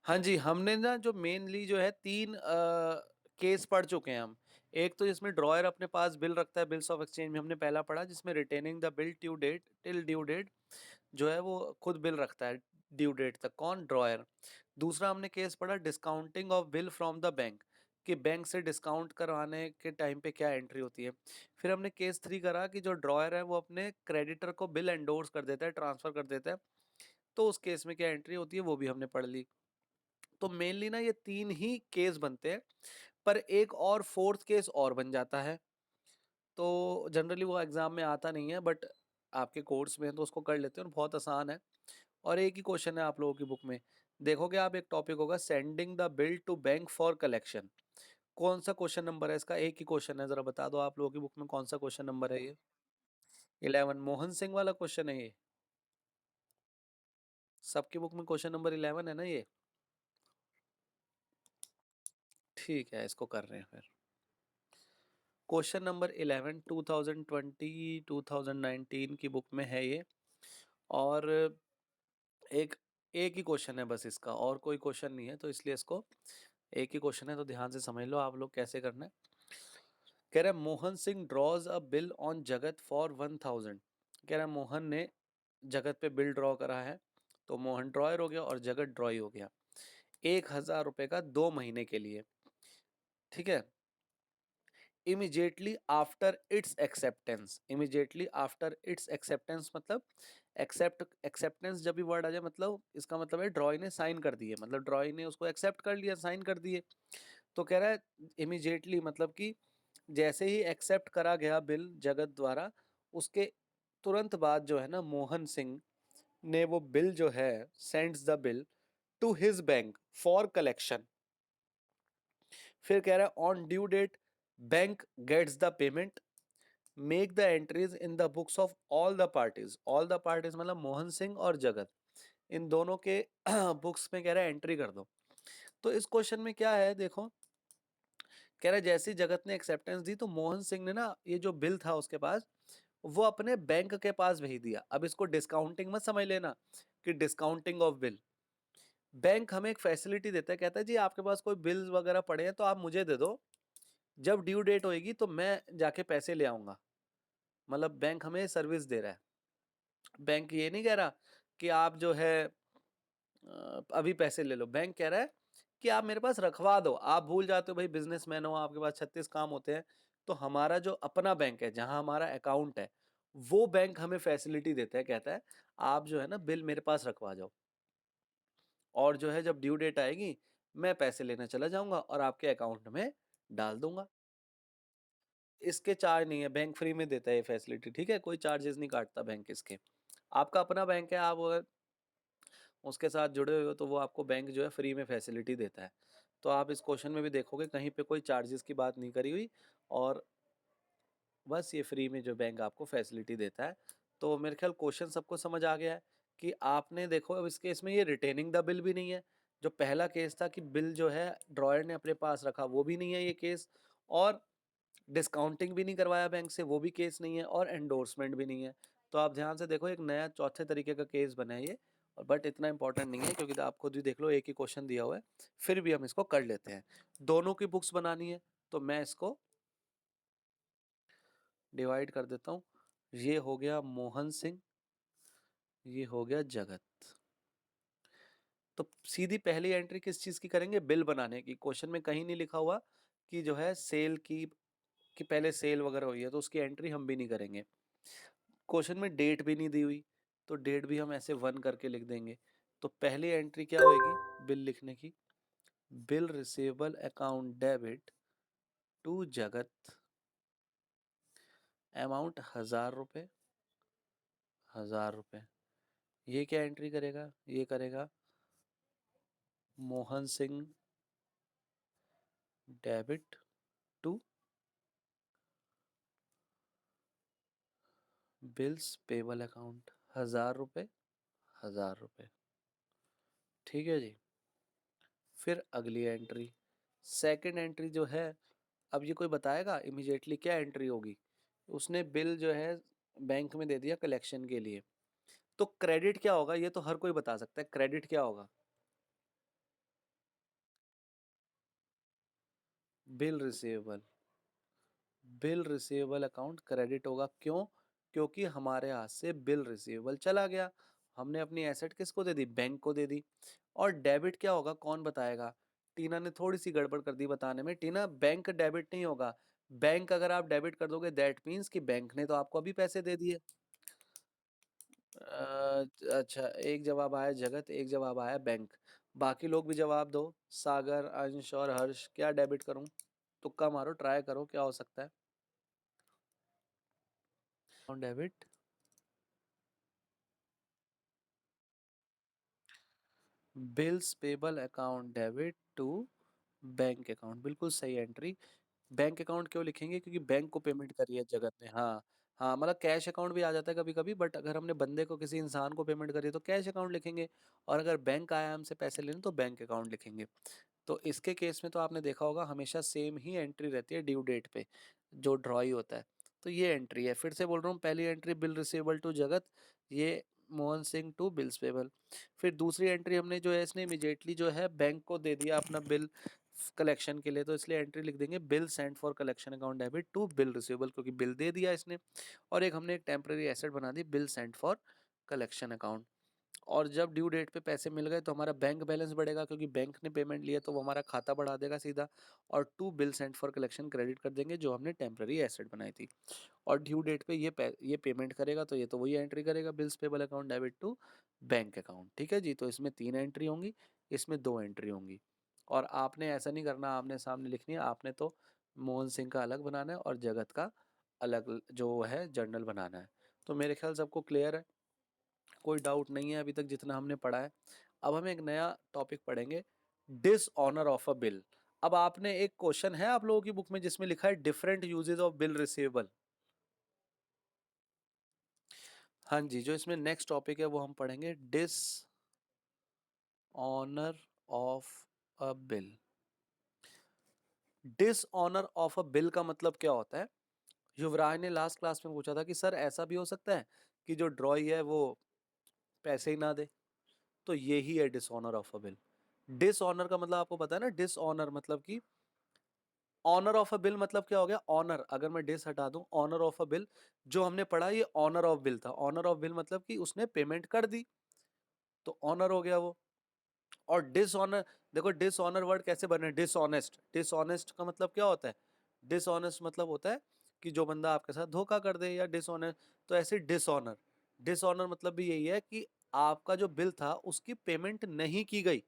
हाँ जी, हमने ना जो मेनली जो है 3 केस पढ़ चुके हैं हम। एक तो जिसमें ड्रॉयर अपने पास बिल रखता है, बिल्स ऑफ एक्सचेंज में हमने पहला पढ़ा, जिसमें retaining the bill due date till due date जो है वो खुद बिल रखता है ड्यू डेट तक। कौन? ड्रॉयर। दूसरा हमने केस पढ़ा discounting of bill from the bank, कि बैंक से डिस्काउंट करवाने के टाइम पे क्या एंट्री होती है। फिर हमने केस 3 करा कि जो ड्रॉयर है वो अपने क्रेडिटर को बिल एंडोर्स कर देता है, ट्रांसफर कर देता है, तो उस केस में क्या एंट्री होती है वो भी हमने पढ़ ली। तो मेनली ना ये 3 ही केस बनते हैं, पर एक और 4th केस और बन जाता है। तो जनरली वो एग्ज़ाम में आता नहीं है, बट आपके कोर्स में है तो उसको कर लेते हैं और बहुत आसान है। और एक ही क्वेश्चन है आप लोगों की बुक में। देखोगे आप, एक टॉपिक होगा sending the bill to bank for collection. कौन-सा क्वेश्चन नंबर है इसका? एक ही क्वेश्चन है, ज़रा बता दो आप लोगों की बुक में कौन-सा क्वेश्चन नंबर है ये? 11 मोहन सिंह वाला क्वेश्चन है ये। सबकी बुक में क्वेश्चन नंबर 11 है ना ये? ठीक है, इसको कर रहे हैं फिर। क्वेश्चन नंबर 11 2020-2019 की बुक में है ये। और एक एक ही क्वेश्चन है बस इसका, और कोई क्वेश्चन नहीं है, तो इसलिए इसको एक ही क्वेश्चन है, तो ध्यान से समझ लो आप लोग कैसे करना है। कह रहा है Mohan Singh draws a bill on जगत फॉर 1000। कह रहा है मोहन ने जगत पे बिल ड्रॉ करा है, तो मोहन ड्रॉयर हो गया और जगत ड्रॉई हो गया, 1000 रुपए का 2 महीने के लिए। ठीक है। Immediately after it's acceptance, immediately after it's acceptance मतलब एक्सेप्टेंस जब भी वर्ड आ जाए, मतलब इसका मतलब है ड्रॉई ने साइन कर दिए, मतलब ड्रॉई ने उसको एक्सेप्ट कर लिया, साइन कर दिए। तो कह रहा है इमीडिएटली मतलब कि जैसे ही एक्सेप्ट करा गया बिल जगत द्वारा, उसके तुरंत बाद जो है ना मोहन सिंह ने वो बिल जो है sends the bill to his bank for collection. फिर कह रहा है on due date bank gets the payment, make the entries in the books of all the parties. All the parties मतलब मोहन सिंह और जगत, इन दोनों के बुक्स में कह रहा है एंट्री कर दो। तो इस क्वेश्चन में क्या है देखो, कह रहा है जैसे ही जगत ने एक्सेप्टेंस दी तो मोहन सिंह ने ना ये जो बिल था उसके पास, वो अपने बैंक के पास भेज दिया। अब इसको डिस्काउंटिंग मत समझ लेना कि डिस्काउंटिंग ऑफ बिल। बैंक हमें एक फैसिलिटी देता है, कहता है जी आपके पास कोई बिल्स वगैरह पड़े हैं तो आप मुझे दे दो, जब ड्यू डेट होएगी तो मैं जाके पैसे ले आऊंगा। मतलब बैंक हमें सर्विस दे रहा है। बैंक ये नहीं कह रहा कि आप जो है अभी पैसे ले लो। बैंक कह रहा है कि आप मेरे पास रखवा दो। आप भूल जाते हो भाई, बिजनेसमैन हो, आपके पास 36 काम होते हैं, तो हमारा जो अपना बैंक है जहां हमारा अकाउंट है, वो बैंक हमें फैसिलिटी देता है, कहता है आप जो है ना बिल मेरे पास रखवा जाओ, और जो है जब ड्यू डेट आएगी मैं पैसे लेने चला जाऊंगा और आपके अकाउंट में डाल दूंगा। इसके चार्ज नहीं है, बैंक फ्री में देता है ये फैसिलिटी। ठीक है, कोई चार्जेस नहीं काटता बैंक इसके। आपका अपना बैंक है, आप अगर उसके साथ जुड़े हुए हो तो वो आपको बैंक जो है फ्री में फैसिलिटी देता है। तो आप इस क्वेश्चन में भी देखोगे कहीं पे कोई चार्जेस की बात नहीं करी हुई, और बस ये फ्री में जो बैंक आपको फैसिलिटी देता है। तो मेरे ख्याल क्वेश्चन सबको समझ आ गया है कि आपने देखो, अब इस केस में ये रिटेनिंग द बिल भी नहीं है। जो पहला केस था कि बिल जो है ड्रॉयर ने अपने पास रखा, वो भी नहीं है ये केस। और डिस्काउंटिंग भी नहीं करवाया बैंक से, वो भी केस नहीं है। और एंडोर्समेंट भी नहीं है। तो आप ध्यान से देखो, एक नया चौथे तरीके का केस बना है ये। और बट इतना इंपॉर्टेंट नहीं है, क्योंकि आप खुद भी देख लो एक ही क्वेश्चन दिया हुआ है, फिर भी हम इसको कर लेते हैं। दोनों की बुक्स बनानी है, तो मैं इसको डिवाइड कर देता हूँ। ये हो गया मोहन सिंह, ये हो गया जगत। तो सीधी पहली एंट्री किस चीज़ की करेंगे? बिल बनाने की। क्वेश्चन में कहीं नहीं लिखा हुआ कि जो है सेल की, कि पहले सेल वगैरह हुई है, तो उसकी एंट्री हम भी नहीं करेंगे। क्वेश्चन में डेट भी नहीं दी हुई, तो डेट भी हम ऐसे 1 करके लिख देंगे। तो पहली एंट्री क्या होगी बिल लिखने की? Bill receivable account debit to Jagat, amount 1000 रुपये, 1000 रुपये। ये क्या एंट्री करेगा? ये करेगा Mohan Singh debit to bills payable account, 1000 रुपये, 1000 रुपये। ठीक है जी। फिर अगली एंट्री, सेकंड एंट्री जो है, अब ये कोई बताएगा इमीडिएटली क्या एंट्री होगी? उसने बिल जो है बैंक में दे दिया कलेक्शन के लिए, तो क्रेडिट क्या होगा? ये तो हर कोई बता सकता है, क्रेडिट क्या होगा? Bill receivable, bill receivable account credit होगा, क्यों? क्योंकि हमारे हाथ से बिल रिसीवेबल चला गया, हमने अपनी एसेट किसको दे दी? बैंक को दे दी। और डेबिट क्या होगा, कौन बताएगा? टीना ने थोड़ी सी गड़बड़ कर दी बताने में। टीना, बैंक डेबिट नहीं होगा। बैंक अगर आप डेबिट कर दोगे दैट मीन्स कि बैंक ने तो आपको अभी पैसे दे दिए। अच्छा, एक जवाब आया जगत, एक जवाब आया बैंक। बाकी लोग भी जवाब दो। सागर, अंश और हर्ष, क्या डेबिट करूं? तुक्का मारो, ट्राई करो, क्या हो सकता है? Debit, bills payable account debit to bank account, बिल्कुल सही एंट्री। बैंक अकाउंट क्यों लिखेंगे? क्योंकि बैंक को पेमेंट करी है जगत ने। हाँ, हाँ, मतलब कैश अकाउंट भी आ जाता है कभी कभी, बट अगर हमने बंदे को, किसी इंसान को पेमेंट करी है तो कैश अकाउंट लिखेंगे। और अगर बैंक आया हमसे पैसे लेने तो बैंक अकाउंट लिखेंगे। तो इसके केस में तो आपने देखा होगा हमेशा सेम ही एंट्री रहती है ड्यू डेट पे, जो ड्रॉई होता है। तो ये एंट्री है, फिर से बोल रहा हूँ, पहली entry bill receivable to Jagat, ये Mohan Singh to bills payable. फिर दूसरी एंट्री हमने जो है, इसने इमीडिएटली जो है बैंक को दे दिया अपना बिल कलेक्शन के लिए, तो इसलिए एंट्री लिख देंगे bill send for collection account debit to bill receivable, क्योंकि बिल दे दिया इसने। और एक हमने एक टेम्पररी एसेट बना दी bill send for collection account. और जब ड्यू डेट पे पैसे मिल गए तो हमारा बैंक बैलेंस बढ़ेगा, क्योंकि बैंक ने पेमेंट लिया तो वो हमारा खाता बढ़ा देगा सीधा। और to bill send for collection credit कर देंगे जो हमने टेम्पररी एसेट बनाई थी। और ड्यू डेट पे ये पेमेंट करेगा तो ये तो वही एंट्री करेगा, bills payable account debit to bank account. ठीक है जी, तो इसमें 3 एंट्री होंगी, इसमें 2 एंट्री होंगी। और आपने ऐसा नहीं करना, आपने सामने लिखनी है, आपने तो मोहन सिंह का अलग बनाना है और जगत का अलग जो है जर्नल बनाना है। तो मेरे ख्याल सबको क्लियर है, कोई डाउट नहीं है अभी तक जितना हमने पढ़ा है। अब हम एक नया टॉपिक पढ़ेंगे, डिसऑनर ऑफ अ बिल। अब आपने, एक क्वेश्चन है आप लोगों की बुक में जिसमें लिखा है different uses of bill receivable. हाँ जी, जो इसमें नेक्स्ट टॉपिक है वो हम पढ़ेंगे dishonour of a bill. Dishonour of a bill का मतलब क्या होता है? युवराज ने लास्ट क्लास में पूछा था कि सर ऐसा भी हो सकता है कि जो ड्रॉई है वो पैसे ही ना दे, तो यही है dishonour of a bill. Dishonour का मतलब आपको पता है ना, डिसऑनर मतलब कि ऑनर ऑफ अ बिल मतलब क्या हो गया? ऑनर, अगर मैं डिस हटा दूं, ऑनर ऑफ अ बिल जो हमने पढ़ा ये ऑनर ऑफ बिल था। ऑनर ऑफ बिल मतलब कि उसने पेमेंट कर दी, तो ऑनर हो गया वो। और डिसऑनर, देखो डिसऑनर वर्ड कैसे बने? डिसऑनेस्ट, डिसऑनेस्ट का मतलब क्या होता है? डिसऑनेस्ट मतलब होता है कि जो बंदा आपके साथ धोखा कर दे, या डिसऑनेस्ट। तो ऐसे डिसऑनर, डिसऑनर मतलब भी यही है कि आपका जो बिल था उसकी पेमेंट नहीं की गई,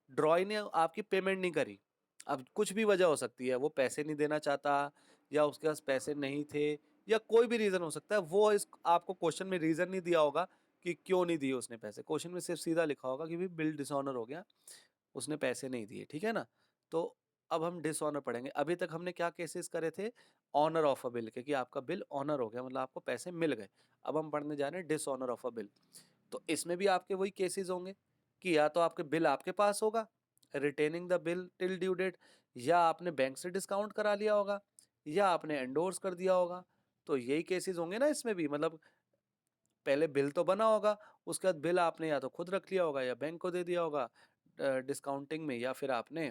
ड्रॉय ने आपकी पेमेंट नहीं करी। अब कुछ भी वजह हो सकती है, वो पैसे नहीं देना चाहता, या उसके पास पैसे नहीं थे, या कोई भी रीजन हो सकता है। वो इस आपको क्वेश्चन में रीजन नहीं दिया होगा कि क्यों नहीं दिए उसने पैसे, क्वेश्चन में सिर्फ सीधा लिखा होगा कि भी बिल डिसऑनर हो गया, उसने पैसे नहीं दिए। ठीक है ना? तो अब हम डिसऑनर पढ़ेंगे। अभी तक हमने क्या केसेस करे थे? ऑनर ऑफ अ बिल के, कि आपका बिल ऑनर हो गया, मतलब आपको पैसे मिल गए। अब हम पढ़ने जा रहे हैं डिसऑनर ऑफ अ बिल। तो इसमें भी आपके वही केसेस होंगे कि या तो आपके बिल आपके पास होगा, retaining the bill till due date, या आपने बैंक से डिस्काउंट करा लिया होगा, या आपने एंडोर्स कर दिया होगा। तो यही केसेस होंगे ना इसमें भी, मतलब पहले बिल तो बना होगा, उसके बाद बिल आपने या तो खुद रख लिया होगा या बैंक को दे दिया होगा डिस्काउंटिंग में, या फिर आपने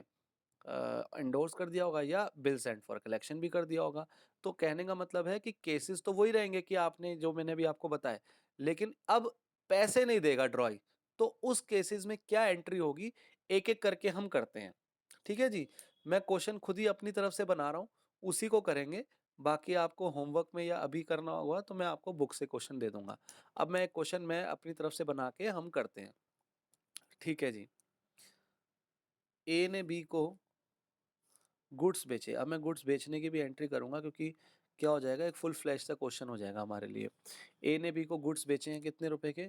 एंडोर्स कर दिया होगा, या बिल सेंड फॉर कलेक्शन भी कर दिया होगा। तो कहने का मतलब है कि केसेस तो वही रहेंगे कि आपने जो मैंने भी आपको बताया, लेकिन अब पैसे नहीं देगा ड्रॉय, तो उस केसेस में क्या एंट्री होगी, एक एक करके हम करते हैं। ठीक है जी, मैं क्वेश्चन खुद ही अपनी तरफ से बना रहा हूँ, उसी को करेंगे। बाकी आपको होमवर्क में या अभी करना होगा तो मैं आपको बुक से क्वेश्चन दे दूंगा। अब मैं एक क्वेश्चन मैं अपनी तरफ से बना के हम करते हैं। ठीक है जी, ए ने बी को गुड्स बेचे। अब मैं गुड्स बेचने की भी एंट्री करूंगा, क्योंकि क्या हो जाएगा, एक फुल फ्लैश सा क्वेश्चन हो जाएगा हमारे लिए। ए ने बी को गुड्स बेचे हैं कितने रुपए के?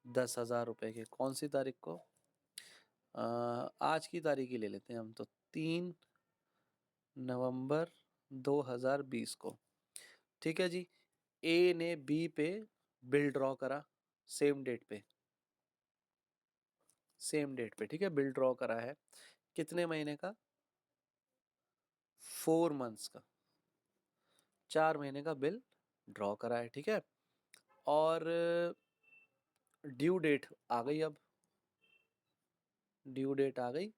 10,000 रुपए के। कौन सी तारीख को? आज की तारीख ही ले लेते हैं हम तो, 3 नवंबर 2020 को। ठीक है जी, ए ने बी पे बिल ड्रॉ करा, सेम डेट पे, सेम डेट पे। ठीक है, बिल ड्रॉ करा है कितने महीने का? 4 मंथ्स का, 4 महीने का बिल ड्रॉ करा है। ठीक है, और ड्यू डेट आ गई, अब ड्यू डेट आ गई,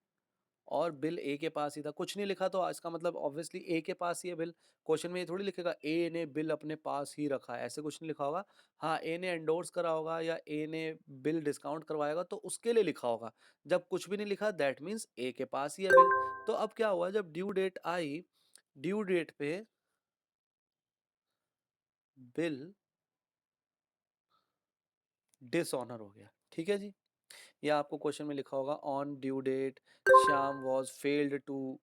और बिल ए के पास ही था, कुछ नहीं लिखा तो इसका मतलब ऑब्वियसली ए के पास ही है बिल। क्वेश्चन में ये थोड़ी लिखेगा ए ने बिल अपने पास ही रखा है, ऐसे कुछ नहीं लिखा होगा। हाँ, ए ने एंडोर्स करा होगा या ए ने बिल डिस्काउंट करवाएगा तो उसके लिए लिखा होगा। जब कुछ भी नहीं लिखा दैट मीन्स ए के पास ही है बिल। तो अब क्या हुआ, जब ड्यू डेट आई, ड्यू डेट पे बिल डिसऑनर हो गया। ठीक है जी, या आपको क्वेश्चन में लिखा होगा on due date Shyam was failed to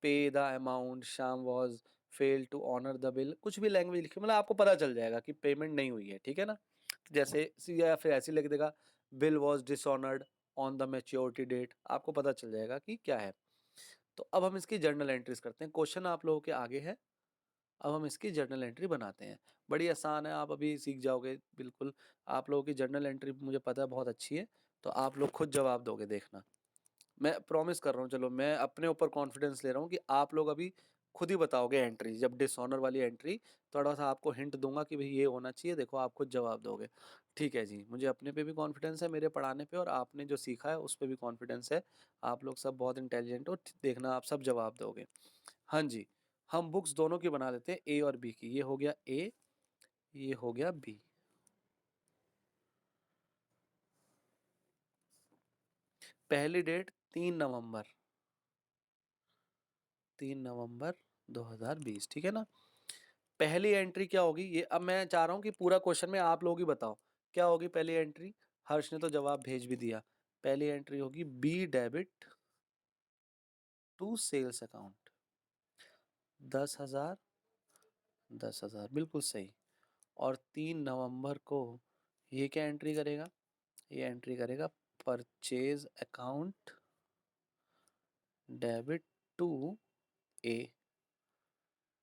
pay the amount, Shyam was failed to honour the bill, कुछ भी लैंग्वेज लिखे मतलब आपको पता चल जाएगा कि पेमेंट नहीं हुई है। ठीक है ना, जैसे या फिर ऐसे लिख देगा bill was dishonoured on the maturity date, आपको पता चल जाएगा कि क्या है। तो अब हम इसकी जर्नल एंट्रीज करते हैं, क्वेश्चन आप लोगों के आगे है, अब हम इसकी जर्नल एंट्री बनाते हैं। बड़ी आसान है, आप अभी सीख जाओगे बिल्कुल। आप लोगों की जर्नल एंट्री मुझे पता है बहुत अच्छी है, तो आप लोग खुद जवाब दोगे, देखना मैं प्रॉमिस कर रहा हूँ। चलो मैं अपने ऊपर कॉन्फिडेंस ले रहा हूँ कि आप लोग अभी खुद ही बताओगे एंट्री, जब डिसऑनर वाली एंट्री थोड़ा सा आपको हिंट दूंगा कि भाई ये होना चाहिए, देखो आप खुद जवाब दोगे। ठीक है जी, मुझे अपने पे भी कॉन्फिडेंस है, मेरे पढ़ाने पे, और आपने जो सीखा है उस पर भी कॉन्फिडेंस है। आप लोग सब बहुत इंटेलिजेंट हो, देखना आप सब जवाब दोगे। हाँ जी, हम बुक्स दोनों की बना देते हैं, ए और बी की। ये हो गया ए, ये हो गया बी। पहली डेट 3 नवंबर, 3 नवंबर 2020। ठीक है ना, पहली एंट्री क्या होगी, ये अब मैं चाह रहा हूँ कि पूरा क्वेश्चन में आप लोग ही बताओ क्या होगी पहली एंट्री। हर्ष ने तो जवाब भेज भी दिया। पहली एंट्री होगी B debit to sales account, 10,000, 10,000 बिल्कुल सही। और 3 नवंबर को ये क्या एंट्री करेगा, ये एंट्री करेगा परचेज अकाउंट डेबिट टू ए।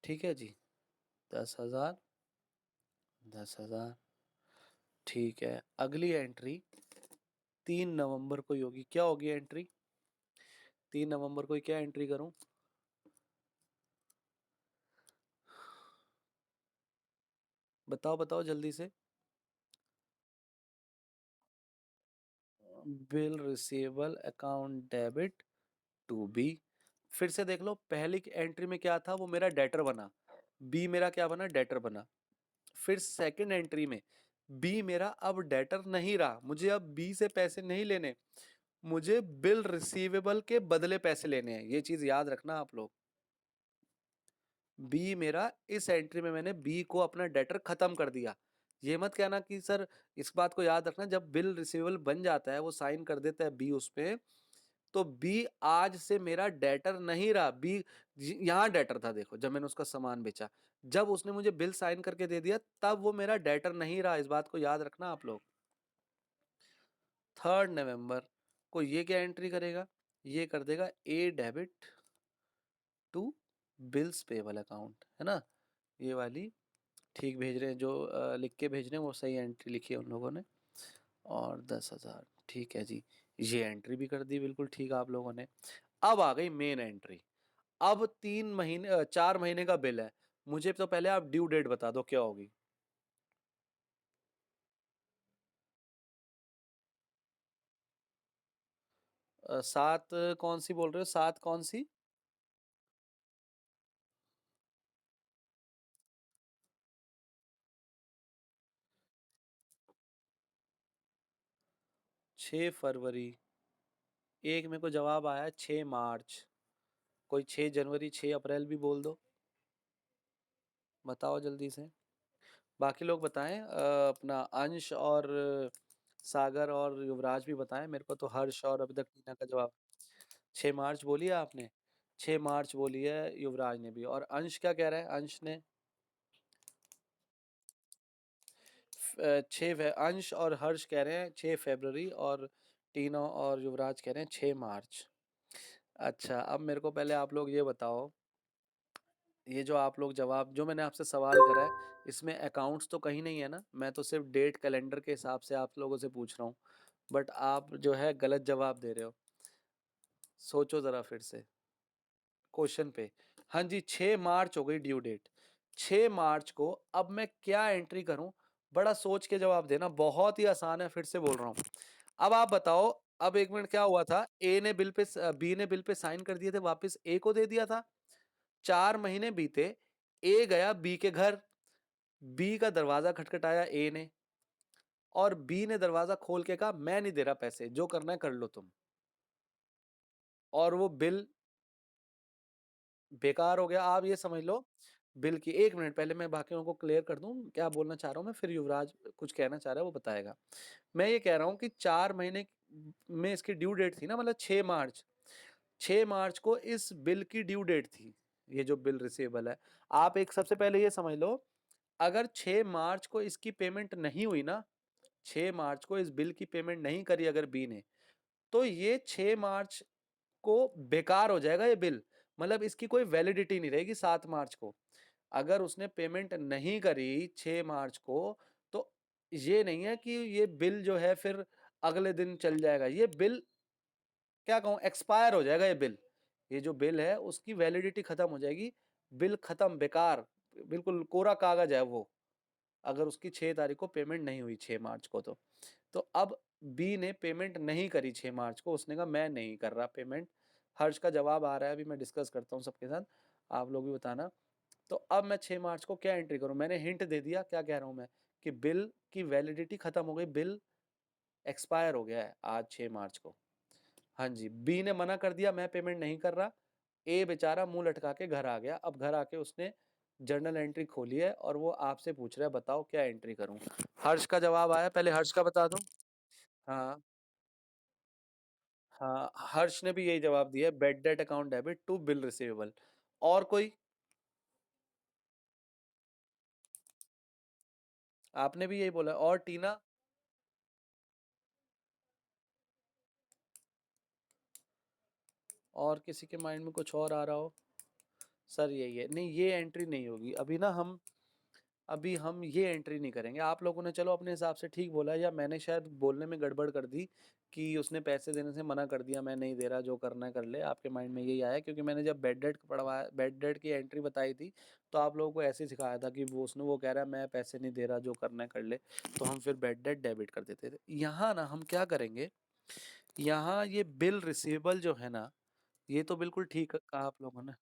ठीक है जी, 10,000, 10,000। ठीक है, अगली एंट्री 3 नवंबर को ही होगी, क्या होगी एंट्री 3 नवंबर को क्या एंट्री करूं, बताओ बताओ जल्दी से। Bill receivable account debit to B. फिर से देख लो, पहली एंट्री में क्या था, वो मेरा डेटर बना, बी मेरा क्या बना, डेटर बना। फिर सेकंड एंट्री में बी मेरा अब डेटर नहीं रहा, मुझे अब बी से पैसे नहीं लेने, मुझे बिल रिसीवेबल के बदले पैसे लेने हैं, ये चीज याद रखना आप लोग। बी मेरा, इस एंट्री में मैंने बी को अपना डेटर खत्म कर दिया। ये मत कहना कि सर, इस बात को याद रखना, जब बिल रिसीवेबल बन जाता है, वो साइन कर देता है बी उस पे, तो बी आज से मेरा डेटर नहीं रहा। बी यहाँ डेटर था, देखो जब मैंने उसका सामान बेचा, जब उसने मुझे बिल साइन करके दे दिया तब वो मेरा डेटर नहीं रहा, इस बात को याद रखना आप लोग। 3 नवंबर को ये क्या एंट्री करेगा, ये कर देगा a debit to bills payable account, है ना, ये वाली ठीक भेज रहे हैं, जो लिख के भेज रहे हैं वो सही एंट्री लिखी है उन लोगों ने। और 10,000, ठीक है जी, ये एंट्री भी कर दी बिल्कुल ठीक आप लोगों ने। अब आ गई मेन एंट्री। अब 3 महीने 4 महीने का बिल है, मुझे तो पहले आप ड्यू डेट बता दो क्या होगी। 7 कौन सी बोल रहे हो, 7 कौन सी, 6 फरवरी। एक मेरे को जवाब आया 6 मार्च, कोई 6 जनवरी 6 अप्रैल भी बोल दो, बताओ जल्दी से। बाकी लोग बताएं, अपना अंश और सागर और युवराज भी बताएं, मेरे को तो हर्ष और अभी तक टीना का जवाब। 6 मार्च बोली है आपने, 6 मार्च बोली है युवराज ने भी, और अंश क्या कह रहा है, अंश ने अंश और हर्ष कह रहे हैं 6 फरवरी, और टीना और युवराज कह रहे हैं 6 मार्च। अच्छा, अब मेरे को पहले आप लोग ये बताओ, ये जो आप लोग जवाब, जो मैंने आपसे सवाल करा है, इसमें अकाउंट्स तो कहीं नहीं है ना, मैं तो सिर्फ डेट कैलेंडर के हिसाब से आप लोगों से पूछ रहा हूँ, बट आप जो है गलत जवाब दे रहे हो। सोचो ज़रा फिर से क्वेश्चन पे। हाँ जी, 6 मार्च हो गई ड्यू डेट, 6 मार्च को अब मैं क्या एंट्री करूं, बड़ा सोच के जवाब देना, बहुत ही आसान है, फिर से बोल रहा हूँ। अब आप बताओ, अब 1 मिनट क्या हुआ था, बी ने बिल पे साइन कर दिए थे, वापस ए को दे दिया था। 4 महीने बीते, ए गया बी के घर, बी का दरवाज़ा खटखटाया ए ने, और बी ने दरवाज़ा खोल के कहा, "मैं नहीं दे रहा पैसे, जो करना है कर लो तुम।" और वो बिल बेकार हो गया। आप ये समझ लो, बिल की 1 मिनट पहले मैं बाकियों को क्लियर कर दूँ, क्या बोलना चाह रहा हूँ मैं, फिर युवराज कुछ कहना चाह रहा है, वो बताएगा। मैं ये कह रहा हूँ कि 4 महीने में इसकी ड्यू डेट थी ना, मतलब 6 मार्च। 6 मार्च को इस बिल की ड्यू डेट थी, ये जो बिल रिसीवेबल है। आप एक सबसे पहले ये समझ लो, अगर 6 मार्च को इसकी पेमेंट नहीं हुई ना, 6 मार्च को इस बिल की पेमेंट नहीं करी अगर बी ने, तो ये 6 मार्च को बेकार हो जाएगा ये बिल। मतलब इसकी कोई वैलिडिटी नहीं रहेगी 7 मार्च को। अगर उसने पेमेंट नहीं करी 6 मार्च को, तो ये नहीं है कि ये बिल जो है फिर अगले दिन चल जाएगा। ये बिल, क्या कहूँ, एक्सपायर हो जाएगा ये बिल। ये जो बिल है उसकी वैलिडिटी खत्म हो जाएगी। बिल खत्म, बेकार, बिल्कुल कोरा कागज है वो। अगर उसकी 6 तारीख को पेमेंट नहीं हुई 6 मार्च को तो। तो अब बी ने पेमेंट नहीं करी 6 मार्च को, उसने कहा मैं नहीं कर रहा पेमेंट। हर्ष का जवाब आ रहा है, अभी मैं डिस्कस करता हूँ सबके साथ, आप लोग भी बताना। तो अब मैं 6 मार्च को क्या एंट्री करूँ? मैंने हिंट दे दिया, क्या कह रहा हूँ मैं, कि बिल की वैलिडिटी खत्म हो गई, बिल एक्सपायर हो गया है आज 6 मार्च को। हाँ जी, बी ने मना कर दिया, मैं पेमेंट नहीं कर रहा। ए बेचारा मुँह लटका के घर आ गया। अब घर आके उसने जर्नल एंट्री खोली है और वो आपसे पूछ रहा है, बताओ क्या एंट्री करूँ? हर्ष का जवाब आया, पहले हर्ष का बता दूँ? हाँ, हाँ, हर्ष ने भी यही जवाब दिया है, bad debt account debit to bill receivable. और कोई? आपने भी यही बोला। और टीना? और किसी के माइंड में कुछ और आ रहा हो? सर यही है। नहीं, ये एंट्री नहीं होगी। अभी हम ये एंट्री नहीं करेंगे। आप लोगों ने चलो अपने हिसाब से ठीक बोला, या मैंने शायद बोलने में गड़बड़ कर दी कि उसने पैसे देने से मना कर दिया, मैं नहीं दे रहा, जो करना है कर ले। आपके माइंड में यही आया, क्योंकि मैंने जब बेड डेट की एंट्री बताई थी, तो आप लोगों को ऐसे ही सिखाया था कि वो कह रहा है मैं पैसे नहीं दे रहा, जो करना है कर ले। तो हम फिर बेड डेट डेबिट कर देते थे। यहाँ ना हम क्या करेंगे, यहाँ ये बिल रिसीवेबल जो है ना, ये तो बिल्कुल ठीक कहा आप लोगों ने।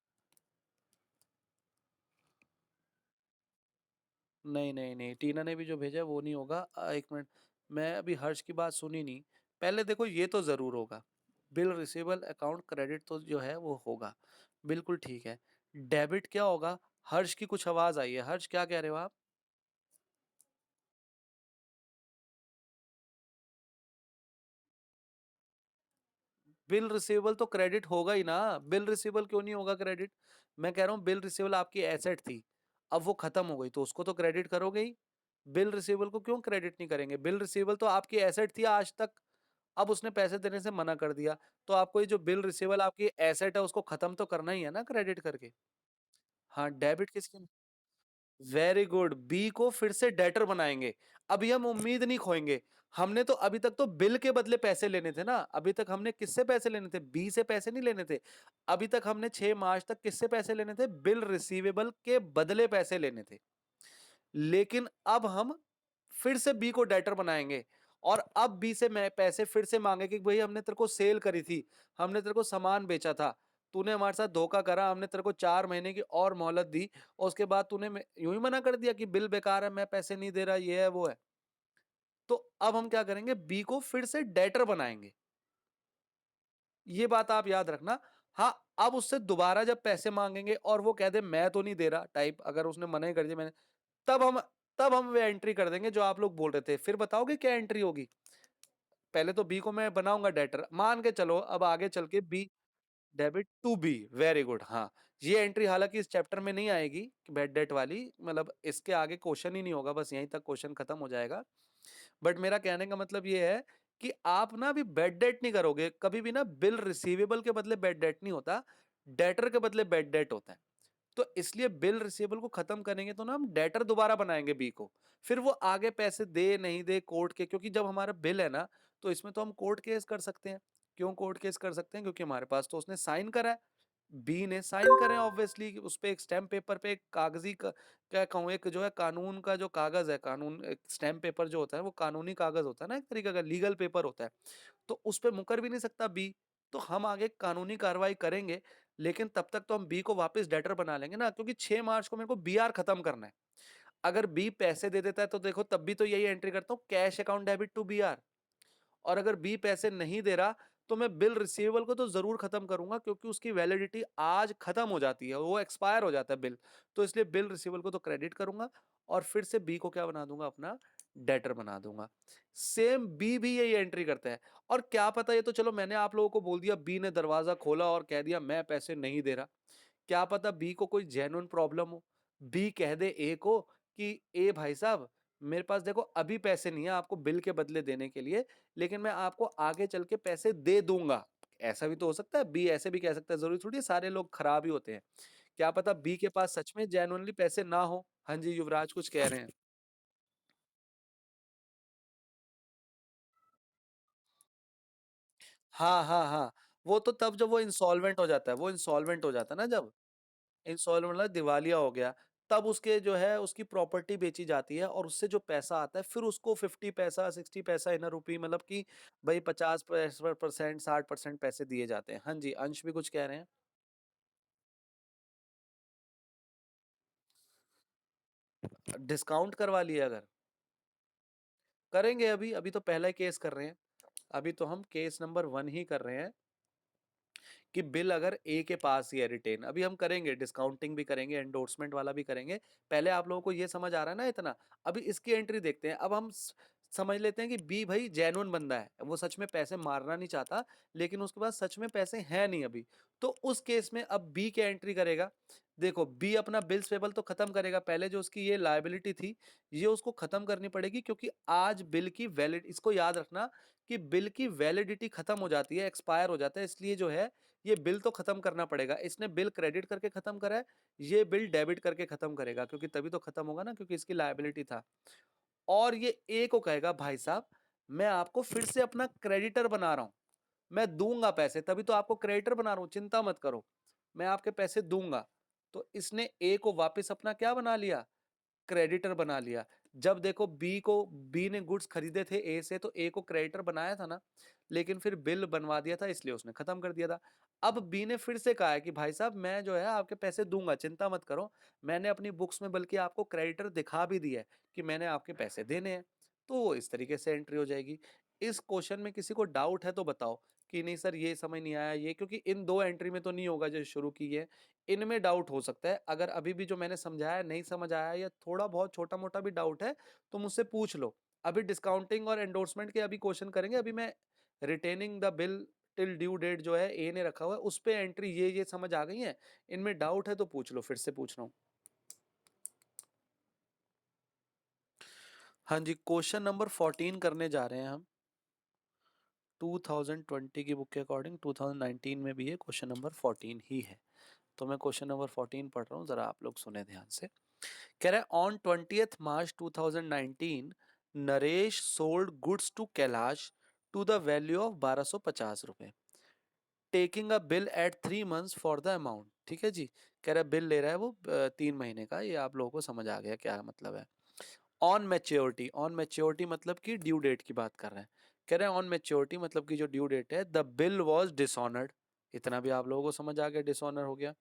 नहीं, नहीं, नहीं, टीना ने भी जो भेजा है वो नहीं होगा। 1 मिनट, मैं अभी हर्ष की बात सुनी नहीं। पहले देखो, ये तो ज़रूर होगा। बिल रिसीवेबल अकाउंट क्रेडिट तो जो है वो होगा। बिल्कुल ठीक है। डेबिट क्या होगा? हर्ष की कुछ आवाज़ आई है। हर्ष क्या कह रहे हो आप? बिल रिसीवेबल तो क्रेडिट होगा ही ना। बिल रिसीवेबल क्यों नहीं होगा क्रेडिट? मैं कह रहा हूँ बिल रिसीवेबल आपकी एसेट थी, अब वो खत्म हो गई तो उसको तो क्रेडिट करोगे ही। बिल रिसीवेबल को क्यों क्रेडिट नहीं करेंगे? बिल रिसीवेबल तो आपकी एसेट थी आज तक, अब उसने पैसे देने से मना कर दिया, तो आपको ये जो बिल रिसीवेबल आपकी एसेट है उसको खत्म तो करना ही है ना क्रेडिट करके। हाँ, डेबिट किसकी? वेरी गुड, बी को फिर से डेटर बनाएंगे। अभी हम उम्मीद नहीं खोएंगे। हमने तो अभी तक तो बिल के बदले पैसे लेने थे ना। अभी तक हमने किससे पैसे लेने थे? बी से पैसे नहीं लेने थे। अभी तक हमने 6 मार्च तक किससे पैसे लेने थे? बिल रिसीवेबल के बदले पैसे लेने थे। लेकिन अब हम फिर से बी को डेटर बनाएंगे, और अब बी से मैं पैसे फिर से मांगे कि भाई हमने तेरे को सेल करी थी, हमने तेरे को सामान बेचा था, तूने हमारे साथ धोखा करा, हमने तेरे को 4 महीने की और मोहलत दी, और उसके बाद तूने यूं ही मना कर दिया कि बिल बेकार है, मैं पैसे नहीं दे रहा, ये है वो है। तो अब हम क्या करेंगे, बी को फिर से डेटर बनाएंगे। ये बात आप याद रखना। हाँ, अब उससे दोबारा जब पैसे मांगेंगे और वो कह दे मैं तो नहीं दे रहा टाइप, अगर उसने मना ही कर दिया, मैंने, तब हम तब हम वे एंट्री कर देंगे जो आप लोग बोल रहे थे। फिर बताओगे क्या एंट्री होगी? पहले तो बी को मैं बनाऊंगा डेटर, मान के चलो, अब आगे चल के B, debit to B, very good. हाँ, ये एंट्री हालांकि इस चैप्टर में नहीं आएगी, बैड डेट वाली, मतलब इसके आगे क्वेश्चन ही नहीं होगा, बस यहीं तक क्वेश्चन खत्म हो जाएगा। बट मेरा कहने का मतलब ये है कि आप ना अभी बैड डेट नहीं करोगे कभी भी ना। बिल रिसीवेबल के बदले बैड डेट नहीं होता, डेटर के बदले बैड डेट होता है। तो इसलिए बिल रिसीवेबल को खत्म करेंगे तो ना हम डेटर दोबारा बनाएंगे बी को। फिर वो आगे पैसे दे नहीं दे कोर्ट के, क्योंकि जब हमारा बिल है ना, तो इसमें तो हम कोर्ट केस कर सकते हैं। क्यों कोर्ट केस कर सकते हैं? क्योंकि हमारे पास तो उसने साइन करा है। बी ने साइन करे ऑब्वियसली उस पे, एक स्टैम्प पेपर पे, एक कागजी क्या कहूँ, एक जो है कानून का जो कागज है, कानून एक स्टैम्प पेपर जो होता है वो कानूनी कागज होता है ना, एक तरीके का लीगल पेपर होता है, तो उस पे मुकर भी नहीं सकता बी। तो हम आगे कानूनी कार्रवाई करेंगे, लेकिन तब तक तो हम बी को वापस डेटर बना लेंगे ना, क्योंकि 6 मार्च को मेरे को बी आर खत्म करना है। अगर बी पैसे दे देता है तो देखो तब भी तो यही एंट्री करता हूँ, cash account debit to B R. और अगर बी पैसे नहीं दे रहा तो मैं बिल रिसीवेबल को तो जरूर खत्म करूंगा, क्योंकि उसकी वैलिडिटी आज खत्म हो जाती है, वो एक्सपायर हो जाता है बिल। तो इसलिए बिल रिसीवेबल को तो क्रेडिट करूंगा, और फिर से बी को क्या बना दूंगा, अपना डेटर बना दूंगा। सेम बी भी यही एंट्री करता है। और क्या पता, ये तो चलो मैंने आप लोगों को बोल दिया, बी ने दरवाजा खोला और कह दिया मैं पैसे नहीं दे रहा। क्या पता बी को कोई जेन्युइन प्रॉब्लम हो, बी कह दे ए को कि ए भाई साहब, मेरे पास देखो अभी पैसे नहीं है आपको बिल के बदले देने के लिए, लेकिन मैं आपको आगे चल के पैसे दे दूंगा। ऐसा भी तो हो सकता है, बी ऐसे भी कह सकता है, जरूरी थोड़ी है सारे लोग खराब ही होते हैं। क्या पता बी के पास सच में जेन्युइनली पैसे ना हो। हाँ जी, युवराज कुछ कह रहे हैं। हाँ हाँ हाँ, वो तो तब जब वो इंसॉल्वेंट हो जाता है, वो इंसॉल्वेंट हो जाता है ना जब, इंसॉल्वेंट मतलब दिवालिया हो गया, तब उसके जो है उसकी प्रॉपर्टी बेची जाती है, और उससे जो पैसा आता है फिर उसको 50 पैसा 60 पैसा इन रुपी, मतलब कि भाई 50% 60% पैसे दिए जाते हैं। हाँ जी, अंश भी कुछ कह रहे हैं। डिस्काउंट करवा लिए अगर, करेंगे अभी, अभी तो पहला ही केस कर रहे हैं। अभी तो हम केस नंबर 1 ही कर रहे हैं, कि बिल अगर ए के पास ही है रिटेन, अभी हम करेंगे डिस्काउंटिंग भी करेंगे, एंडोर्समेंट वाला भी करेंगे। पहले आप लोगों को ये समझ आ रहा है ना इतना, अभी इसकी एंट्री देखते हैं। अब हम समझ लेते हैं कि बी भाई जेन्युइन बंदा है, वो सच में पैसे मारना नहीं चाहता, लेकिन उसके पास सच में पैसे हैं नहीं अभी। तो उस केस में अब बी क्या एंट्री करेगा, देखो बी अपना बिल्स पेबल तो खत्म करेगा, पहले जो उसकी ये लायबिलिटी थी ये उसको खत्म करनी पड़ेगी, क्योंकि आज बिल की वैलिड, इसको याद रखना कि बिल की वैलिडिटी खत्म हो जाती है, एक्सपायर हो जाता है, इसलिए जो है ये बिल तो खत्म करना पड़ेगा। इसने बिल क्रेडिट करके खत्म करा है, ये बिल डेबिट करके खत्म करेगा, क्योंकि तभी तो खत्म होगा ना, क्योंकि इसकी लायबिलिटी था। और ये ए को कहेगा भाई साहब, मैं आपको फिर से अपना क्रेडिटर बना रहा हूं, मैं दूंगा पैसे, तभी तो आपको क्रेडिटर बना रहा हूं, चिंता मत करो, मैं आपके पैसे दूंगा। तो इसने ए को वापस अपना क्या बना लिया, क्रेडिटर बना लिया। जब देखो बी ने गुड्स खरीदे थे ए से, तो ए को क्रेडिटर बनाया था ना, लेकिन फिर बिल बनवा दिया था इसलिए उसने खत्म कर दिया था। अब बी ने फिर से कहा है कि भाई साहब मैं जो है आपके पैसे दूंगा, चिंता मत करो, मैंने अपनी बुक्स में बल्कि आपको क्रेडिटर दिखा भी दिया है कि मैंने आपके पैसे देने हैं। तो वो इस तरीके से एंट्री हो जाएगी। इस क्वेश्चन में किसी को डाउट है तो बताओ, कि नहीं सर ये समझ नहीं आया ये, क्योंकि इन दो एंट्री में तो नहीं होगा जो शुरू की है, इनमें डाउट हो सकता है। अगर अभी भी जो मैंने समझाया नहीं समझ आया, या थोड़ा बहुत छोटा मोटा भी डाउट है, तो मुझसे पूछ लो। अभी डिस्काउंटिंग और एंडोर्समेंट के अभी क्वेश्चन करेंगे, अभी मैं retaining the bill till due date जो है ए ने रखा हुआ है, उस पे एंट्री ये समझ आ गई है। इनमें डाउट है तो पूछ लो, फिर से पूछ रहा हूँ। हाँ जी, क्वेश्चन नंबर 14 करने जा रहे हैं हम। 2020 की बुक के अकॉर्डिंग 2019 में भी ये क्वेश्चन नंबर 14 ही है। तो मैं क्वेश्चन नंबर 14 पढ़ रहा हूँ, जरा आप लोग सुने ध्यान से। कह रहा है on 20th March 2019 Naresh sold goods to Kailash to the value of 1250 रुपए, taking a bill at 3 months for the amount. ठीक है जी, कह रहा है बिल ले रहा है वो 3 महीने का, ये आप लोगों को समझ आ गया क्या मतलब है। ऑन मैच्योरिटी, ऑन मैच्योरिटी मतलब कि ड्यू डेट की बात कर रहे हैं। कह रहे हैं ऑन मैच्योरिटी मतलब कि जो ड्यू डेट है, द बिल वॉज डिसऑनर्ड, इतना भी आप लोगों को समझ आ गया, डिसऑनर हो गया।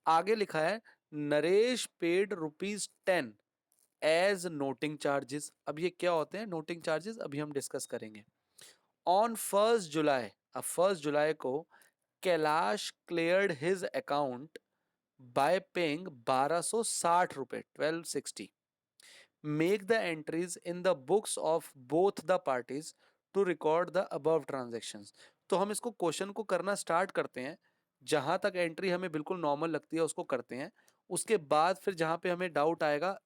आगे लिखा है Naresh paid ₹10 as noting charges. अब ये क्या होते हैं नोटिंग चार्जेस, अभी हम डिस्कस करेंगे। ऑन 1 जुलाई, अब 1 जुलाई को Kailash cleared his account by paying 1260 रुपए, 1260। Make the entries in the books of both the parties to record the above transactions. तो हम इसको क्वेश्चन को करना स्टार्ट करते हैं, जहां तक एंट्री हमें बिल्कुल नॉर्मल लगती है उसको करते हैं, उसके बाद फिर जहां पे हमें डाउट आएगा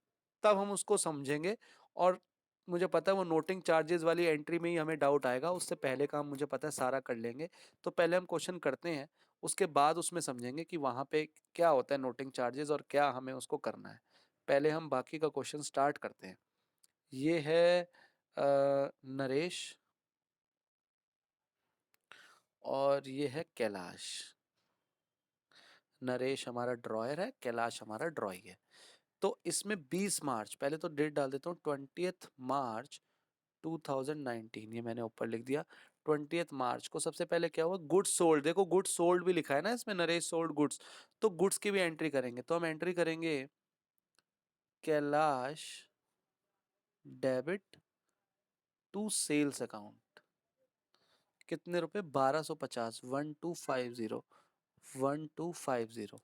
तब हम उसको समझेंगे। और मुझे पता है वो नोटिंग चार्जेस वाली एंट्री में ही हमें डाउट आएगा, उससे पहले काम मुझे पता है सारा कर लेंगे। तो पहले हम क्वेश्चन करते हैं, उसके बाद उसमें समझेंगे कि वहां पे क्या होता है नोटिंग चार्जेस और क्या हमें उसको करना है। पहले हम बाकी का क्वेश्चन स्टार्ट करते हैं। ये है नरेश, और ये है कैलाश। नरेश हमारा ड्रॉयर है, कैलाश हमारा ड्रॉई है। तो इसमें 20 मार्च, पहले तो डेट डाल देता हूँ, 20 मार्च 2019, ये मैंने ऊपर लिख दिया। 20 मार्च को सबसे पहले क्या हुआ, गुड्स सोल्ड, देखो गुड्स सोल्ड भी लिखा है ना इसमें, नरेश सोल्ड गुड्स, तो गुड्स की भी एंट्री करेंगे। तो हम एंट्री करेंगे Kailash debit to sales account, कितने रुपए, 1250, 1250, 1250,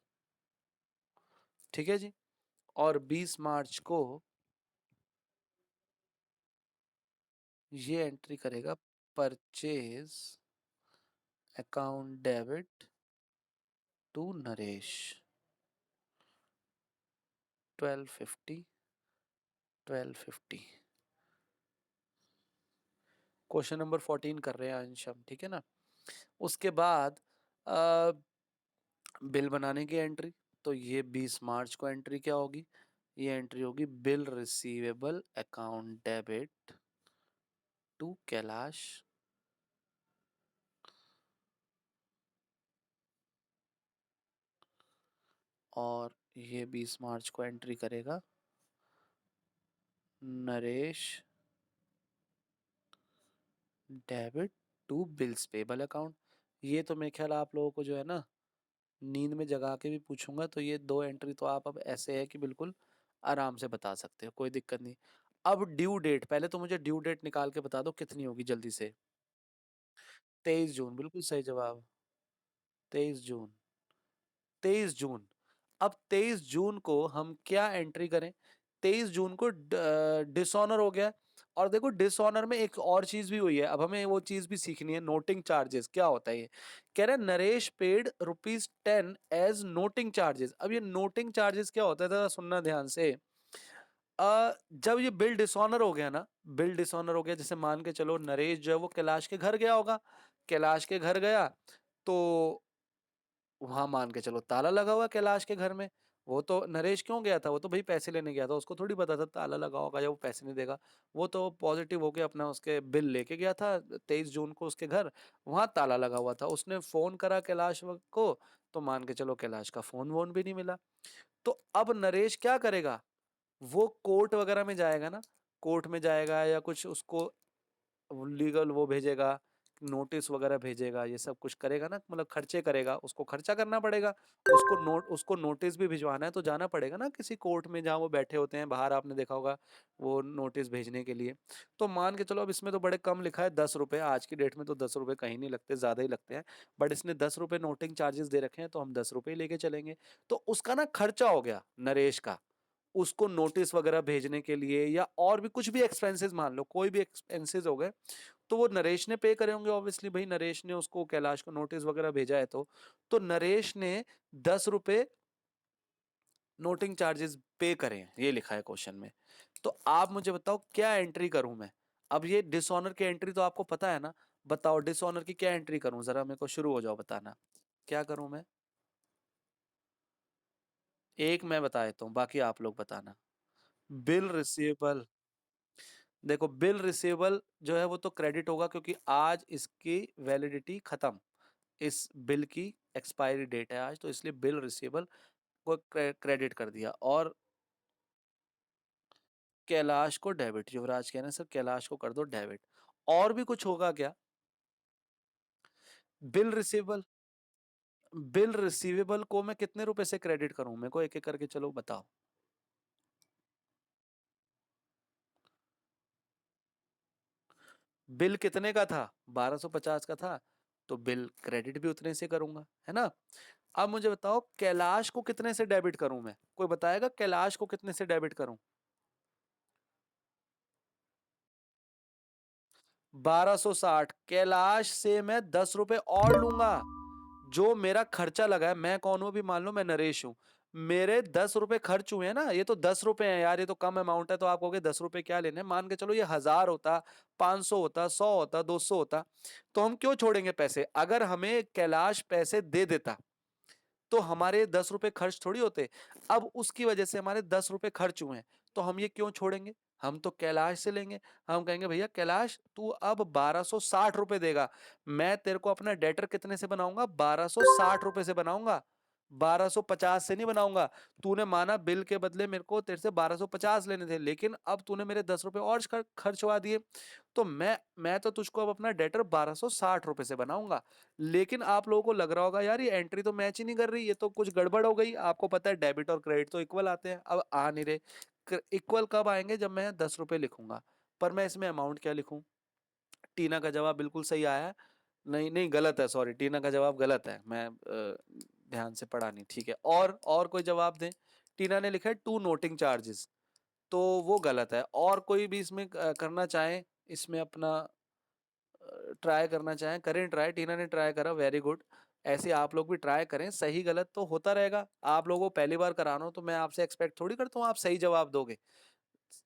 ठीक है जी। और 20 मार्च को ये एंट्री करेगा purchase account debit to Naresh 1250, 1250। Question number 14 कर रहे हैं अंश हम, ठीक है ना। उसके बाद बिल बनाने की एंट्री, तो ये 20 मार्च को एंट्री क्या होगी, ये एंट्री होगी bill receivable account debit to Kailash, और ये 20 मार्च को एंट्री करेगा Naresh debit to bills payable account. ये तो मेरे ख्याल आप लोगों को जो है ना नींद में जगा के भी पूछूंगा तो ये दो एंट्री तो आप अब ऐसे है कि बिल्कुल आराम से बता सकते हो, कोई दिक्कत नहीं। अब ड्यू डेट, पहले तो मुझे ड्यू डेट निकाल के बता दो कितनी होगी जल्दी से। 23 जून, बिल्कुल सही जवाब, 23 जून, 23 जून। अब 23 जून को हम क्या एंट्री करें, 23 जून को डिसऑनर हो गया। और देखो डिसऑनर में एक और चीज भी हुई है, अब हमें वो चीज भी सीखनी है, नोटिंग चार्जेस क्या होता है ये। कह रहे हैं Naresh paid ₹10 as noting charges. अब ये नोटिंग चार्जेस क्या होता है, जरा सुनना ध्यान से। जब ये बिल डिसऑनर हो गया ना, बिल डिसऑनर हो गया, जैसे मान के चलो नरेश जो है वो कैलाश के घर गया होगा, कैलाश के घर गया तो वहां मान के चलो ताला लगा हुआ कैलाश के घर में। वो तो नरेश क्यों गया था, वो तो भाई पैसे लेने गया था, उसको थोड़ी पता था ताला लगा होगा या वो पैसे नहीं देगा। वो तो पॉजिटिव होके अपना उसके बिल लेके गया था 23 जून को उसके घर, वहां ताला लगा हुआ था। उसने फोन करा कैलाश को, तो मान के चलो कैलाश का फोन वोन भी नहीं मिला। तो अब नरेश क्या करेगा, वो कोर्ट वगैरह में जाएगा ना, कोर्ट में जाएगा या कुछ उसको लीगल वो भेजेगा, नोटिस वगैरह भेजेगा, ये सब कुछ करेगा ना, मतलब खर्चे करेगा, उसको खर्चा करना पड़ेगा। उसको नोटिस भी भिजवाना है तो जाना पड़ेगा ना किसी कोर्ट में जहाँ वो बैठे होते हैं बाहर, आपने देखा होगा वो नोटिस भेजने के लिए। तो मान के चलो अब इसमें तो बड़े कम लिखा है 10 रुपए, आज की डेट में तो 10 रुपए कहीं नहीं लगते, ज्यादा ही लगते हैं। बट इसने 10 रुपए नोटिंग चार्जेस दे रखे हैं तो हम 10 रुपए लेके चलेंगे। तो उसका ना खर्चा हो गया नरेश का, उसको नोटिस वगैरह भेजने के लिए या और भी कुछ भी एक्सपेंसेस, मान लो कोई भी एक्सपेंसेस हो गए, तो वो नरेश ने पे करे होंगे ऑब्वियसली, भाई नरेश ने उसको कैलाश को नोटिस वगैरह भेजा है तो नरेश ने 10 रुपए नोटिंग चार्जेस पे करे हैं, ये लिखा है क्वेश्चन में। तो आप मुझे बताओ क्या एंट्री करूं मैं। अब ये डिसऑनर की एंट्री तो आपको पता है ना, बताओ डिसऑनर की क्या एंट्री करूं, जरा मेरे को शुरू हो जाओ बताना, क्या करूं मैं। एक मैं बता देता हूँ, बाकी आप लोग बताना। बिल रिसीवेबल, देखो बिल रिसीवेबल जो है वो तो क्रेडिट होगा क्योंकि आज इसकी वैलिडिटी खत्म, इस बिल की एक्सपायरी डेट है आज, तो इसलिए बिल रिसीवेबल को क्रेडिट कर दिया। और कैलाश को डेबिट, युवराज कह रहे हैं सर कैलाश को कर दो डेबिट। और भी कुछ होगा क्या, बिल रिसीवेबल, बिल रिसीवेबल को मैं कितने रुपए से क्रेडिट करूं, मेरे को एक एक करके चलो बताओ। बिल कितने का था, 1250 का था, तो बिल क्रेडिट भी उतने से करूंगा, है ना। अब मुझे बताओ कैलाश को कितने से डेबिट करूं मैं, कोई बताएगा कैलाश को कितने से डेबिट करूं। 1260, कैलाश से मैं 10 रुपए और लूंगा। जो मेरा खर्चा लगा है, मैं कौन हूं अभी, मान लो मैं नरेश हूं, मेरे 10 रुपए खर्च हुए हैं ना, ये तो 10 रुपए हैं यार, ये तो कम अमाउंट है, तो आप कहोगे 10 रुपए क्या लेने, मान के चलो ये 1000 होता, 500 होता, 100 होता, 200 होता, तो हम क्यों छोड़ेंगे पैसे। अगर हमें कैलाश पैसे दे देता तो हमारे 10 रुपए खर्च थोड़ी होते। अब उसकी वजह से हमारे 10 रुपए खर्च हुए हैं, तो हम ये क्यों छोड़ेंगे, हम तो कैलाश से लेंगे। हम कहेंगे भैया कैलाश तू अब 1260 रुपए देगा, मैं तेरे को अपना डेटर कितने से बनाऊंगा, 1260 रुपए से बनाऊंगा। 1250 से नहीं बनाऊंगा। तूने माना बिल के बदले मेरे को तेरे से 1250 लेने थे, लेकिन अब तूने मेरे 10 रुपए और खर्चवा दिए, तो मैं तो तुझको अब अपना डेटर 1260 रुपए से बनाऊंगा। लेकिन आप लोगों को लग रहा होगा यार ये एंट्री तो मैच ही नहीं कर रही, ये तो कुछ गड़बड़ हो गई। आपको पता है डेबिट और क्रेडिट तो इक्वल आते हैं, अब आ नहीं रहे। इक्वल कब आएंगे? जब मैं 10 रुपए लिखूंगा। पर मैं इसमें अमाउंट क्या लिखूं? टीना का जवाब बिल्कुल सही आया है। नहीं नहीं, गलत है, सॉरी, टीना का जवाब गलत है। मैं ध्यान से पढ़ा नहीं, ठीक है। और कोई जवाब दें? टीना ने लिखा है 2 नोटिंग चार्जेस, तो वो गलत है। और कोई भी इसमें करना चाहे, इसमें अपना ट्राई करना चाहें, करें ट्राई। टीना ने ट्राई करा, वेरी गुड। ऐसे आप लोग भी ट्राई करें, सही गलत तो होता रहेगा। आप लोगों को पहली बार कराना हो तो मैं आपसे एक्सपेक्ट थोड़ी करता हूँ आप सही जवाब दोगे।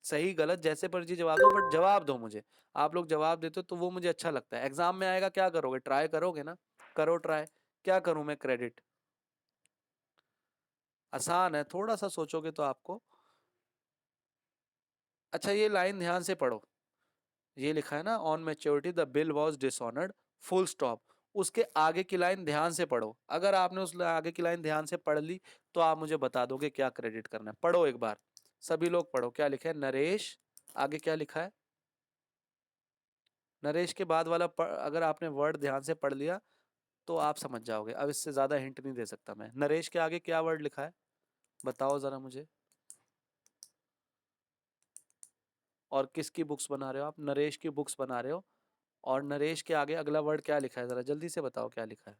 सही गलत जैसे मर्जी जवाब दो, बट जवाब दो मुझे। आप लोग जवाब देते हो तो वो मुझे अच्छा लगता है। एग्जाम में आएगा, क्या करोगे? ट्राई करोगे ना? करो ट्राई। क्या करूं मैं? क्रेडिट आसान है, थोड़ा सा सोचोगे तो आपको। अच्छा, ये लाइन ध्यान से पढ़ो। ये लिखा है ना, on maturity the bill was dishonoured, full stop. उसके आगे की लाइन ध्यान से पढ़ो। अगर आपने उस आगे की लाइन ध्यान से पढ़ ली तो आप मुझे बता दोगे क्या क्रेडिट करना है। पढ़ो एक बार, सभी लोग पढ़ो। क्या लिखा है? नरेश, आगे क्या लिखा है? नरेश के बाद वाला अगर आपने वर्ड ध्यान से पढ़ लिया तो आप समझ जाओगे। अब इससे ज्यादा हिंट नहीं दे सकता मैं। नरेश के आगे क्या वर्ड लिखा है? बताओ जरा मुझे। और किसकी बुक्स बना रहे हो आप? नरेश की बुक्स बना रहे हो। और नरेश के आगे अगला वर्ड क्या लिखा है? जरा जल्दी से बताओ क्या लिखा है।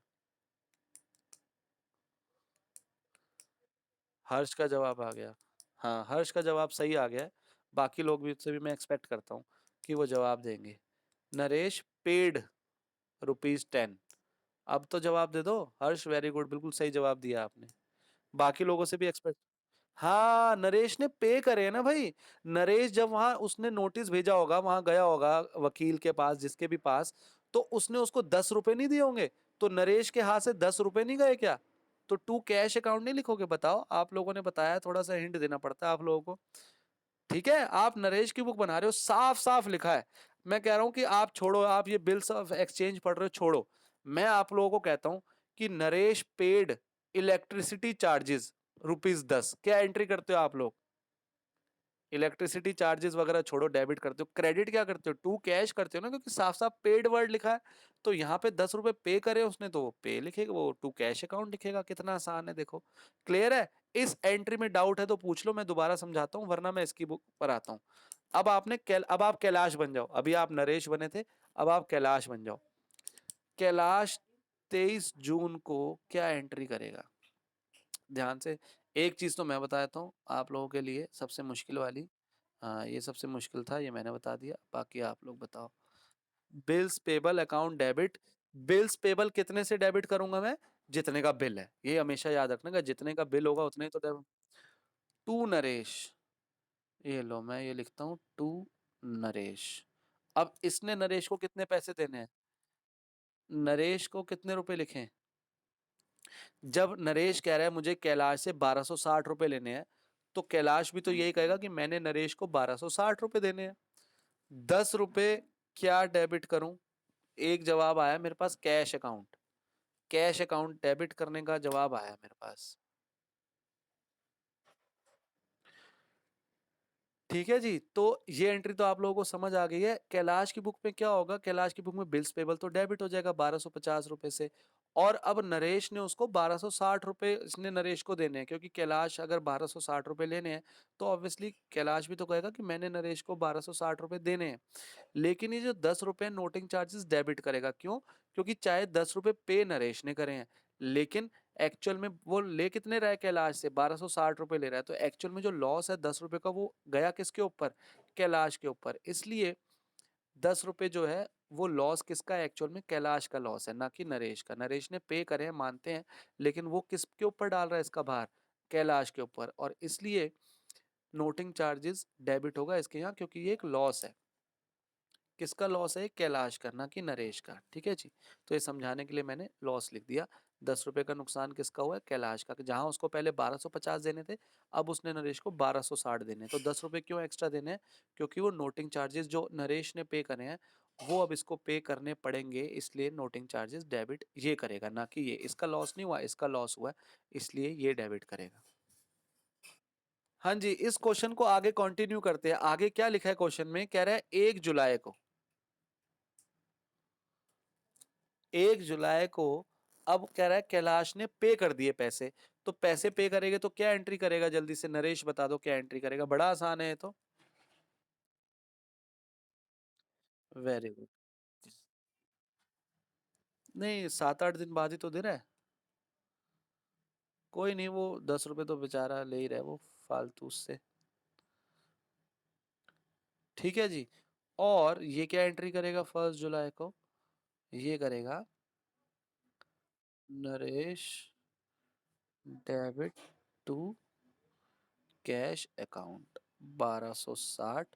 हर्ष का जवाब आ गया। हाँ, हर्ष का जवाब सही आ गया है। बाकी लोग भी से भी मैं एक्सपेक्ट करता हूँ कि वो जवाब देंगे। नरेश पेड ₹10। अब तो जवाब दे दो। हर्ष वेरी गुड, बिल्कुल सही जवाब दिया आपने। बाकी लोगों से भी एक्सपेक्ट। हाँ, नरेश ने पे करे हैं ना भाई। नरेश जब वहां उसने नोटिस भेजा होगा, वहां गया होगा वकील के पास, जिसके भी पास, तो उसने उसको 10 रुपए नहीं दिए होंगे। तो नरेश के हाथ से 10 रुपए नहीं गए क्या? तो टू कैश अकाउंट नहीं लिखोगे? बताओ। आप लोगों ने बताया, थोड़ा सा हिंट देना पड़ता है आप लोगों को। ठीक है, आप नरेश की बुक बना रहे हो, साफ साफ लिखा है। मैं कह रहा हूं कि आप छोड़ो, आप ये बिल्स ऑफ एक्सचेंज पढ़ रहे हो, छोड़ो। मैं आप लोगों को कहता हूं कि नरेश पेड इलेक्ट्रिसिटी चार्जेस ₹10। क्या एंट्री करते हो आप लोग? इलेक्ट्रिसिटी चार्जेस वगैरह छोड़ो, डेबिट करते हो। क्रेडिट क्या करते हो? टू कैश करते हो ना, क्योंकि साफ साफ पेड वर्ड लिखा है। तो यहाँ पे 10 रुपए पे करे उसने, तो वो पे लिखेगा, वो टू कैश अकाउंट लिखेगा। कितना आसान है देखो। क्लियर है? इस एंट्री में डाउट है तो पूछ लो, मैं दोबारा समझाता हूँ, वरना मैं इसकी बुक पर आता हूँ। अब आप कैलाश बन जाओ। अभी आप नरेश बने थे, अब आप कैलाश बन जाओ। कैलाश 23 जून को क्या एंट्री करेगा? ध्यान से। एक चीज तो मैं बता देता हूँ आप लोगों के लिए, सबसे मुश्किल वाली। हाँ, ये सबसे मुश्किल था, ये मैंने बता दिया। बाकी आप लोग बताओ। Bills payable account debit. Bills payable कितने से डेबिट करूंगा मैं? जितने का बिल है, ये हमेशा याद रखना का, जितने का बिल होगा उतने तो डेबिट। टू नरेश, ये लो मैं ये लिखता हूँ, टू नरेश। अब इसने नरेश को कितने पैसे देने हैं? नरेश को कितने रुपए लिखें? जब नरेश कह रहा है मुझे कैलाश से 1260 रुपए लेने हैं, तो कैलाश भी तो यही कहेगा कि मैंने नरेश को 1260 रुपए देने हैं। 10 रुपए क्या डेबिट करूं? एक जवाब आया मेरे पास, cash account. Cash account debit करने का जवाब आया मेरे पास। ठीक है जी, तो ये एंट्री तो आप लोगों को समझ आ गई है। कैलाश की बुक में क्या होगा? कैलाश की बुक में बिल्स पेबल तो डेबिट हो जाएगा 1250 रुपए से। और अब नरेश ने उसको 1260 रुपए इसने नरेश को देने हैं, क्योंकि कैलाश अगर 1260 रुपए लेने हैं तो ऑब्वियसली कैलाश भी तो कहेगा कि मैंने नरेश को 1260 रुपए देने हैं। लेकिन ये जो 10 रुपए नोटिंग चार्जेस डेबिट करेगा, क्यों? क्योंकि चाहे 10 रुपए पे नरेश ने करे हैं, लेकिन एक्चुअल में वो ले कितने रहा है? कैलाश से 1260 रुपए ले रहा है, तो एक्चुअल में जो लॉस है 10 रुपए का, वो गया किसके ऊपर? कैलाश के ऊपर। इसलिए 10 रुपए जो है वो लॉस किसका है? एक्चुअल में कैलाश का लॉस है, ना कि नरेश का। नरेश ने पे करे हैं, मानते हैं, लेकिन वो किसके ऊपर डाल रहा है इसका भार? कैलाश के ऊपर। और इसलिए नोटिंग चार्जेस डेबिट होगा इसके यहाँ, क्योंकि ये एक लॉस है। किसका लॉस है? कैलाश का, ना कि नरेश का। ठीक है जी, तो ये समझाने के लिए मैंने लॉस लिख दिया। 10 रुपए का नुकसान किसका हुआ है? कैलाश का। जहां उसको पहले 1250 देने थे, अब उसने नरेश को 1260 देने। तो 10 रुपए क्यों एक्स्ट्रा देने हैं? क्योंकि वो नोटिंग चार्जेस जो नरेश ने पे करे हैं वो अब इसको पे करने पड़ेंगे, इसलिए नोटिंग चार्जेस डेबिट ये करेगा, ना कि ये। इसका लॉस नहीं हुआ, इसका लॉस हुआ है, इसलिए ये डेबिट करेगा। हाँ जी, इस क्वेश्चन को आगे कंटिन्यू करते हैं। आगे क्या लिखा है क्वेश्चन में, कह रहा है 1 जुलाई को, 1 जुलाई को अब कह रहा है कैलाश ने पे कर दिए पैसे। तो पैसे पे करेंगे तो क्या एंट्री करेगा, जल्दी से नरेश बता दो क्या एंट्री करेगा, बड़ा आसान है ये तो। Very good. नहीं, 7-8 दिन बाद ही तो दे रहा है। कोई नहीं, वो 10 रुपए तो बेचारा ले ही रहा है वो फालतू से। ठीक है जी। और ये क्या एंट्री करेगा 1 जुलाई को, ये करेगा Naresh debit to cash account 1260,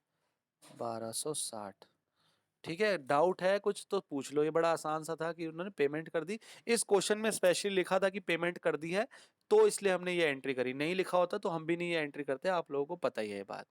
1260। ठीक है, डाउट है कुछ तो पूछ लो, ये बड़ा आसान सा था कि उन्होंने पेमेंट कर दी। इस क्वेश्चन में स्पेशली लिखा था कि पेमेंट कर दी है, तो इसलिए हमने ये एंट्री करी। नहीं लिखा होता तो हम भी नहीं ये एंट्री करते, आप लोगों को पता ही है ये बात।